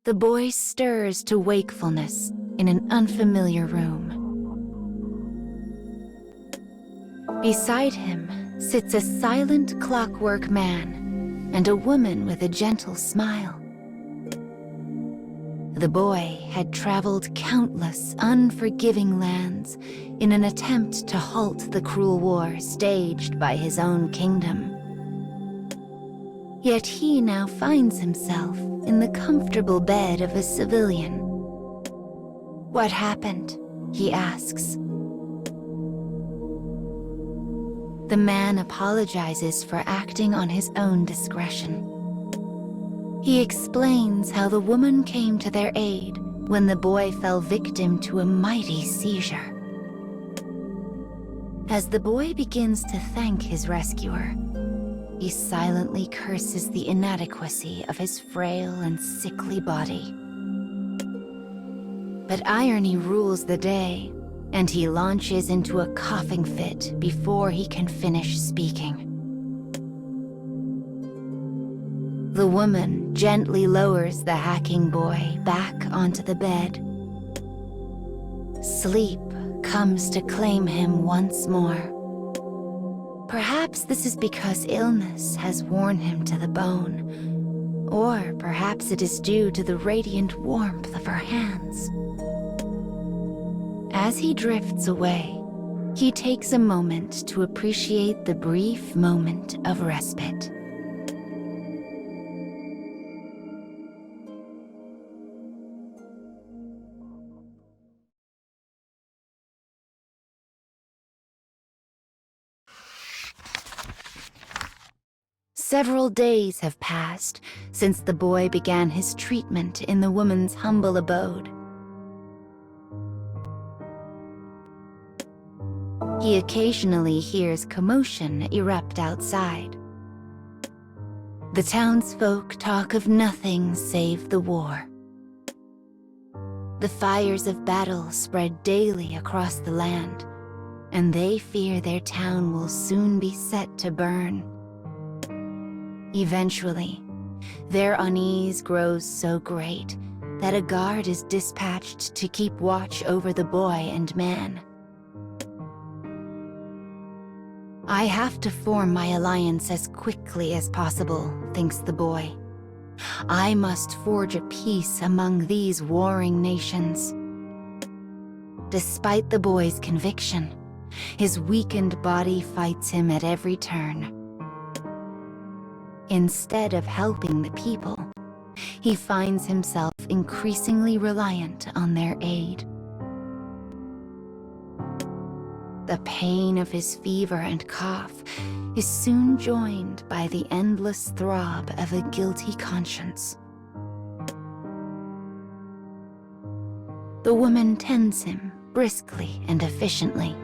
the boy stirs to wakefulness in an unfamiliar room. Beside him sits a silent clockwork man and a woman with a gentle smile. The boy had traveled countless unforgiving lands in an attempt to halt the cruel war staged by his own kingdom. Yet he now finds himself in the comfortable bed of a civilian. "What happened?" he asks. The man apologizes for acting on his own discretion. He explains how the woman came to their aid when the boy fell victim to a mighty seizure. As the boy begins to thank his rescuer, he silently curses the inadequacy of his frail and sickly body. But irony rules the day, and he launches into a coughing fit before he can finish speaking. The woman gently lowers the hacking boy back onto the bed. Sleep comes to claim him once more. Perhaps this is because illness has worn him to the bone, or perhaps it is due to the radiant warmth of her hands. As he drifts away, he takes a moment to appreciate the brief moment of respite. Several days have passed since the boy began his treatment in the woman's humble abode. He occasionally hears commotion erupt outside. The townsfolk talk of nothing save the war. The fires of battle spread daily across the land, and they fear their town will soon be set to burn. Eventually, their unease grows so great that a guard is dispatched to keep watch over the boy and man. "I have to form my alliance as quickly as possible," thinks the boy. "I must forge a peace among these warring nations." Despite the boy's conviction, his weakened body fights him at every turn. Instead of helping the people, he finds himself increasingly reliant on their aid. The pain of his fever and cough is soon joined by the endless throb of a guilty conscience. The woman tends him briskly and efficiently.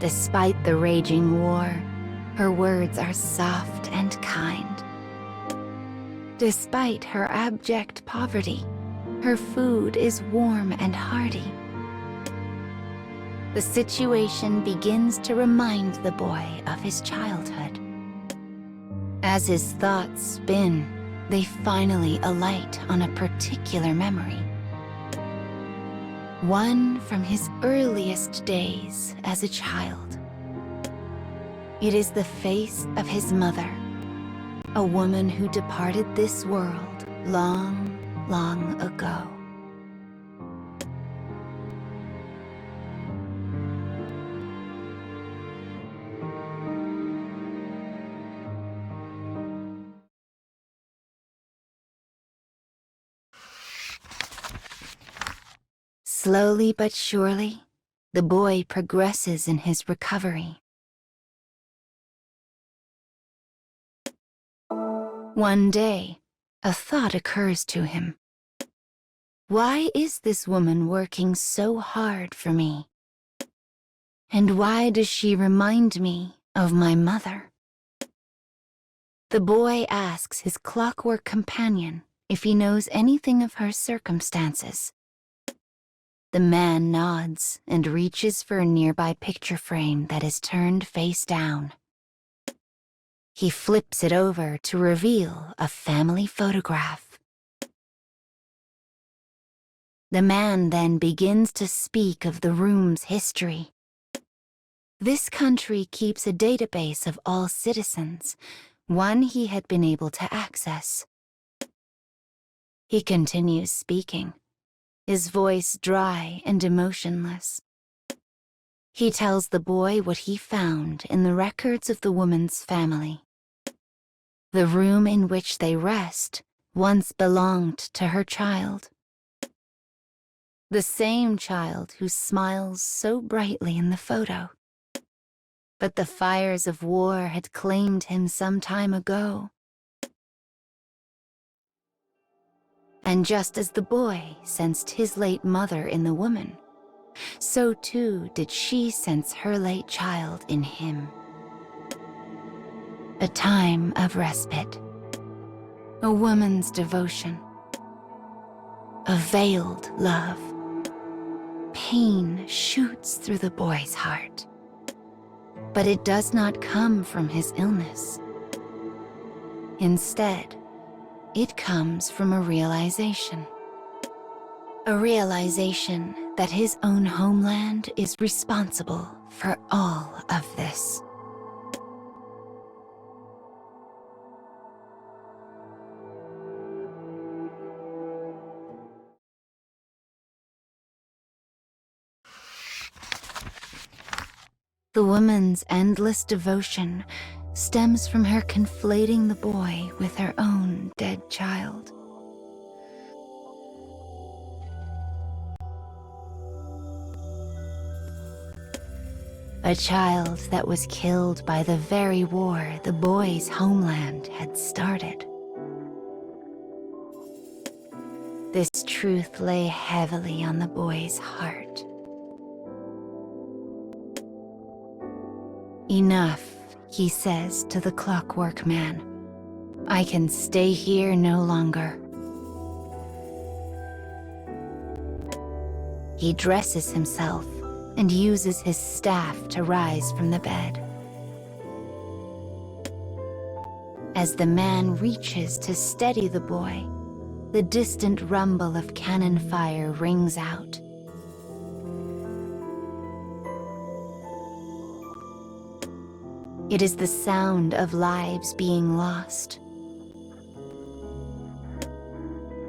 Despite the raging war, her words are soft and kind. Despite her abject poverty, her food is warm and hearty. The situation begins to remind the boy of his childhood. As his thoughts spin, they finally alight on a particular memory. One from his earliest days as a child. It is the face of his mother, a woman who departed this world long, long ago. Slowly but surely, the boy progresses in his recovery. One day, a thought occurs to him. Why is this woman working so hard for me? And why does she remind me of my mother? The boy asks his clockwork companion if he knows anything of her circumstances. The man nods and reaches for a nearby picture frame that is turned face down. He flips it over to reveal a family photograph. The man then begins to speak of the room's history. This country keeps a database of all citizens, one he had been able to access. He continues speaking, his voice dry and emotionless. He tells the boy what he found in the records of the woman's family. The room in which they rest once belonged to her child. The same child who smiles so brightly in the photo. But the fires of war had claimed him some time ago. And just as the boy sensed his late mother in the woman, so too did she sense her late child in him. A time of respite, a woman's devotion, a veiled love. Pain shoots through the boy's heart, but it does not come from his illness. Instead, it comes from a realization that his own homeland is responsible for all of this. The woman's endless devotion stems from her conflating the boy with her own dead child. A child that was killed by the very war the boy's homeland had started. This truth lay heavily on the boy's heart. Enough, he says to the clockwork man. I can stay here no longer. He dresses himself and uses his staff to rise from the bed. As the man reaches to steady the boy, the distant rumble of cannon fire rings out. It is the sound of lives being lost.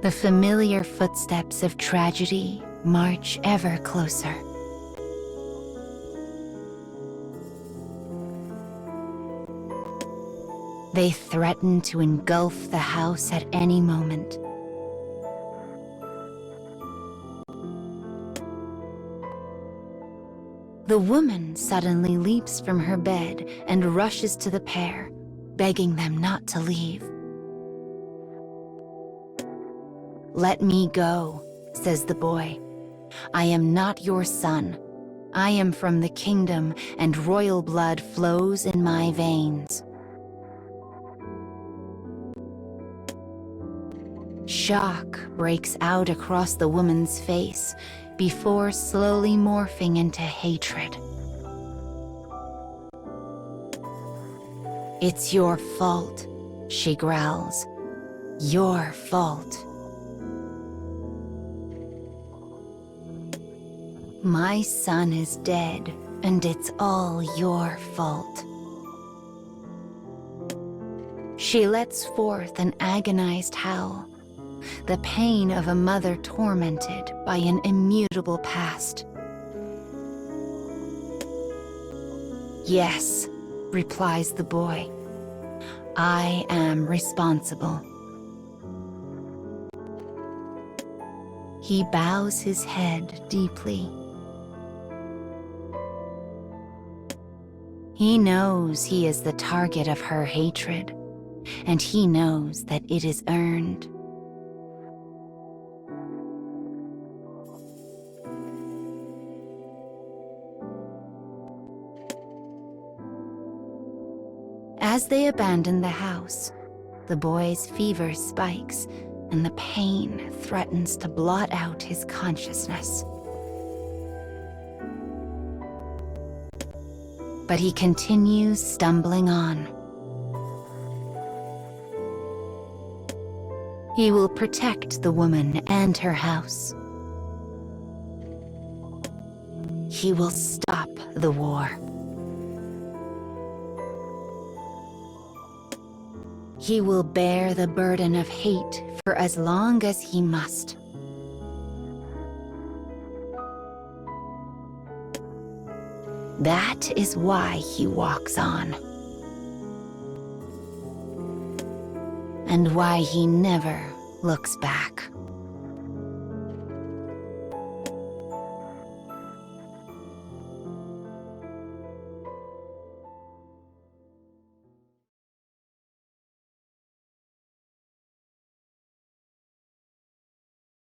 The familiar footsteps of tragedy march ever closer. They threaten to engulf the house at any moment. The woman suddenly leaps from her bed and rushes to the pair, begging them not to leave. Let me go, says the boy. I am not your son. I am from the kingdom, and royal blood flows in my veins. Shock breaks out across the woman's face before slowly morphing into hatred. It's your fault, she growls. Your fault. My son is dead, and it's all your fault. She lets forth an agonized howl, the pain of a mother tormented by an immutable past. Yes, replies the boy. I am responsible. He bows his head deeply. He knows he is the target of her hatred, and he knows that it is earned. As they abandon the house, the boy's fever spikes, and the pain threatens to blot out his consciousness. But he continues stumbling on. He will protect the woman and her house. he will stop the war. He will bear the burden of hate for as long as he must. That is why he walks on, and why he never looks back.